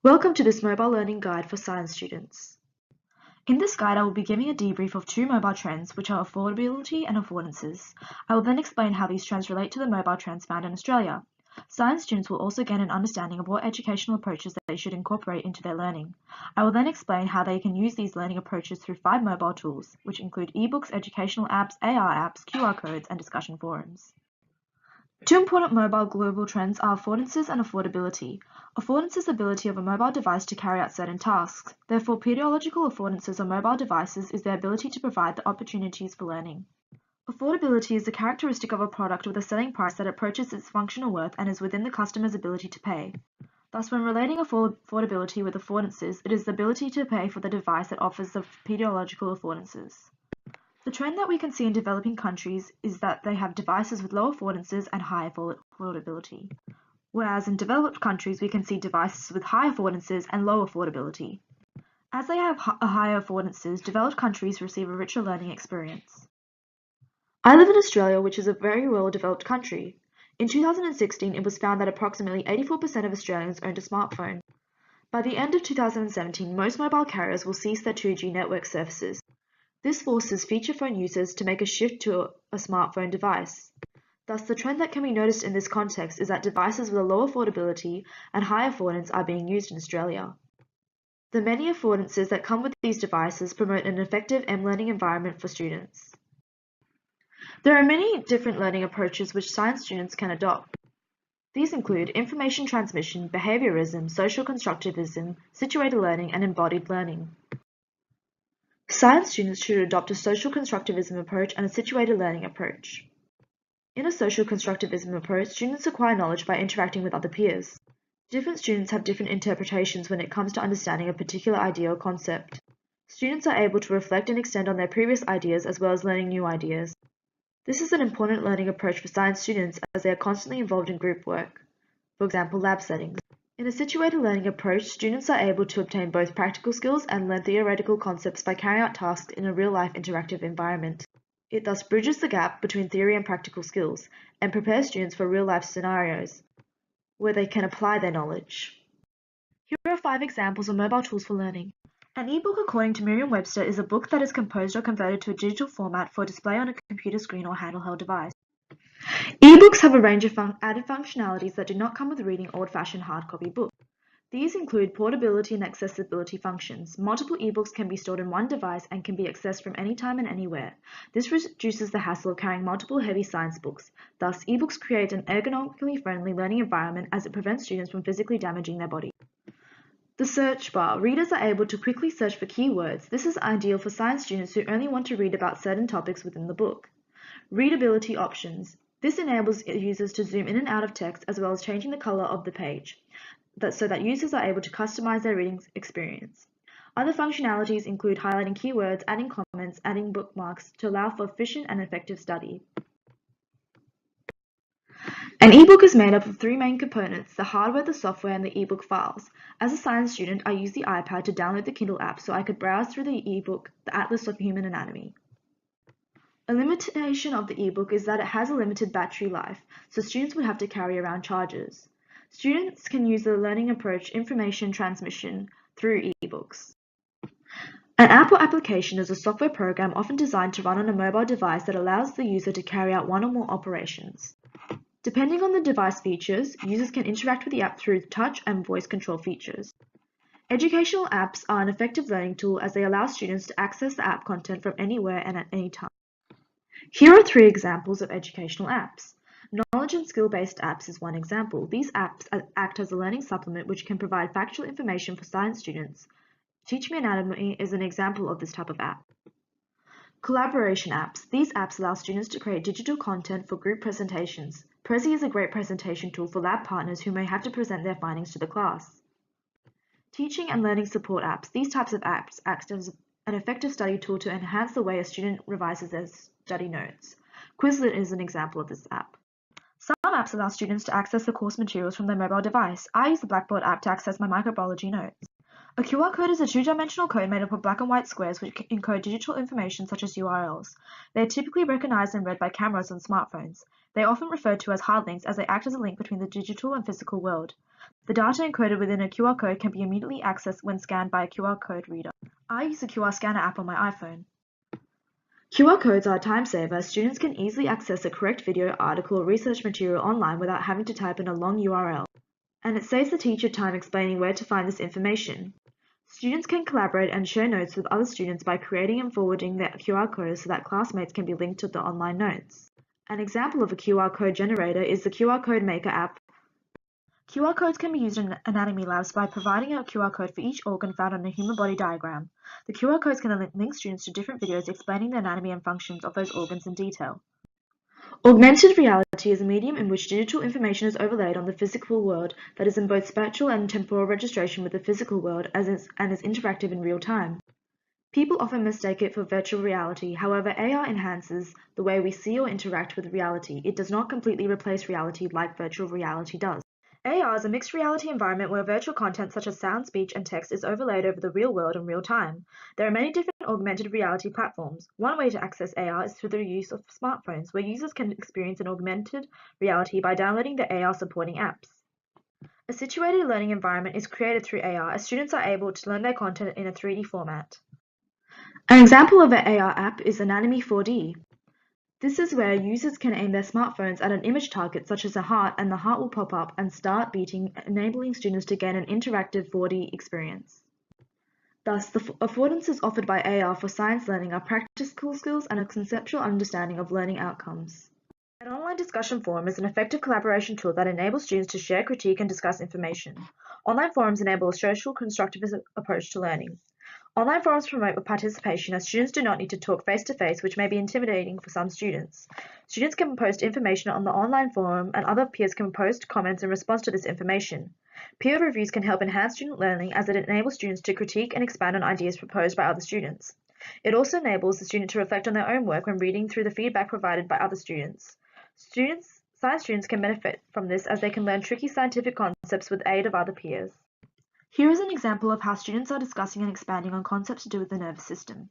Welcome to this mobile learning guide for science students. In this guide, I will be giving a debrief of two mobile trends, which are affordability and affordances. I will then explain how these trends relate to the mobile trends found in Australia. Science students will also gain an understanding of what educational approaches they should incorporate into their learning. I will then explain how they can use these learning approaches through 5 mobile tools, which include ebooks, educational apps, AR apps, QR codes, and discussion forums. Two important mobile global trends are affordances and affordability. Affordance is the ability of a mobile device to carry out certain tasks. Therefore, pedagogical affordances on mobile devices is their ability to provide the opportunities for learning. Affordability is the characteristic of a product with a selling price that approaches its functional worth and is within the customer's ability to pay. Thus, when relating affordability with affordances, it is the ability to pay for the device that offers the pedagogical affordances. The trend that we can see in developing countries is that they have devices with low affordances and high affordability, whereas in developed countries we can see devices with high affordances and low affordability. As they have higher affordances, developed countries receive a richer learning experience. I live in Australia, which is a very well-developed country. In 2016, it was found that approximately 84% of Australians owned a smartphone. By the end of 2017, most mobile carriers will cease their 2G network services. This forces feature phone users to make a shift to a smartphone device. Thus, the trend that can be noticed in this context is that devices with a low affordability and high affordance are being used in Australia. The many affordances that come with these devices promote an effective learning environment for students. There are many different learning approaches which science students can adopt. These include information transmission, behaviorism, social constructivism, situated learning, and embodied learning. Science students should adopt a social constructivism approach and a situated learning approach. In a social constructivism approach, students acquire knowledge by interacting with other peers. Different students have different interpretations when it comes to understanding a particular idea or concept. Students are able to reflect and extend on their previous ideas as well as learning new ideas. This is an important learning approach for science students as they are constantly involved in group work, for example, lab settings. In a situated learning approach, students are able to obtain both practical skills and learn theoretical concepts by carrying out tasks in a real-life interactive environment. It thus bridges the gap between theory and practical skills and prepares students for real-life scenarios where they can apply their knowledge. Here are 5 examples of mobile tools for learning. An ebook, according to Merriam-Webster, is a book that is composed or converted to a digital format for display on a computer screen or handheld device. Ebooks have a range of added functionalities that do not come with reading old-fashioned hardcopy books. These include portability and accessibility functions. Multiple ebooks can be stored in one device and can be accessed from anytime and anywhere. This reduces the hassle of carrying multiple heavy science books. Thus, ebooks create an ergonomically friendly learning environment as it prevents students from physically damaging their body. The search bar. Readers are able to quickly search for keywords. This is ideal for science students who only want to read about certain topics within the book. Readability options. This enables users to zoom in and out of text as well as changing the color of the page, so that users are able to customize their reading experience. Other functionalities include highlighting keywords, adding comments, adding bookmarks to allow for efficient and effective study. An ebook is made up of 3 main components: the hardware, the software, and the ebook files. As a science student, I use the iPad to download the Kindle app so I could browse through the ebook, The Atlas of Human Anatomy. A limitation of the ebook is that it has a limited battery life, so students would have to carry around chargers. Students can use the learning approach information transmission through ebooks. An app or application is a software program often designed to run on a mobile device that allows the user to carry out one or more operations. Depending on the device features, users can interact with the app through touch and voice control features. Educational apps are an effective learning tool as they allow students to access the app content from anywhere and at any time. Here are 3 examples of educational apps. Knowledge and skill-based apps is one example. These apps act as a learning supplement which can provide factual information for science students. Teach Me Anatomy is an example of this type of app. Collaboration apps. These apps allow students to create digital content for group presentations. Prezi is a great presentation tool for lab partners who may have to present their findings to the class. Teaching and learning support apps. These types of apps act as an effective study tool to enhance the way a student revises their study notes. Quizlet is an example of this app. Some apps allow students to access the course materials from their mobile device. I use the Blackboard app to access my microbiology notes. A QR code is a 2-dimensional code made up of black and white squares which encode digital information such as URLs. They are typically recognized and read by cameras on smartphones. They are often referred to as hard links as they act as a link between the digital and physical world. The data encoded within a QR code can be immediately accessed when scanned by a QR code reader. I use the QR scanner app on my iPhone. QR codes are a time saver as students can easily access a correct video, article, or research material online without having to type in a long URL. And it saves the teacher time explaining where to find this information. Students can collaborate and share notes with other students by creating and forwarding their QR codes so that classmates can be linked to the online notes. An example of a QR code generator is the QR Code Maker app. QR codes can be used in anatomy labs by providing a QR code for each organ found on a human body diagram. The QR codes can link students to different videos explaining the anatomy and functions of those organs in detail. Augmented reality is a medium in which digital information is overlaid on the physical world that is in both spatial and temporal registration with the physical world and is interactive in real time. People often mistake it for virtual reality. However, AR enhances the way we see or interact with reality. It does not completely replace reality like virtual reality does. AR is a mixed reality environment where virtual content such as sound, speech, and text is overlaid over the real world in real time. There are many different augmented reality platforms. One way to access AR is through the use of smartphones, where users can experience an augmented reality by downloading the AR supporting apps. A situated learning environment is created through AR as students are able to learn their content in a 3D format. An example of an AR app is Anatomy 4D. This is where users can aim their smartphones at an image target such as a heart, and the heart will pop up and start beating, enabling students to gain an interactive 4D experience. Thus, the affordances offered by AR for science learning are practical skills and a conceptual understanding of learning outcomes. An online discussion forum is an effective collaboration tool that enables students to share, critique, and discuss information. Online forums enable a social, constructivist approach to learning. Online forums promote participation as students do not need to talk face-to-face, which may be intimidating for some students. Students can post information on the online forum and other peers can post comments in response to this information. Peer reviews can help enhance student learning as it enables students to critique and expand on ideas proposed by other students. It also enables the student to reflect on their own work when reading through the feedback provided by other students. Science students can benefit from this as they can learn tricky scientific concepts with aid of other peers. Here is an example of how students are discussing and expanding on concepts to do with the nervous system.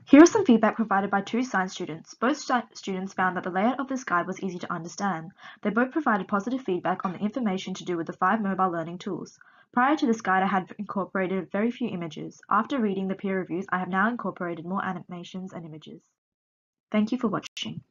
Here is some feedback provided by two science students. Both students found that the layout of this guide was easy to understand. They both provided positive feedback on the information to do with the 5 mobile learning tools. Prior to this guide, I had incorporated very few images. After reading the peer reviews, I have now incorporated more animations and images. Thank you for watching.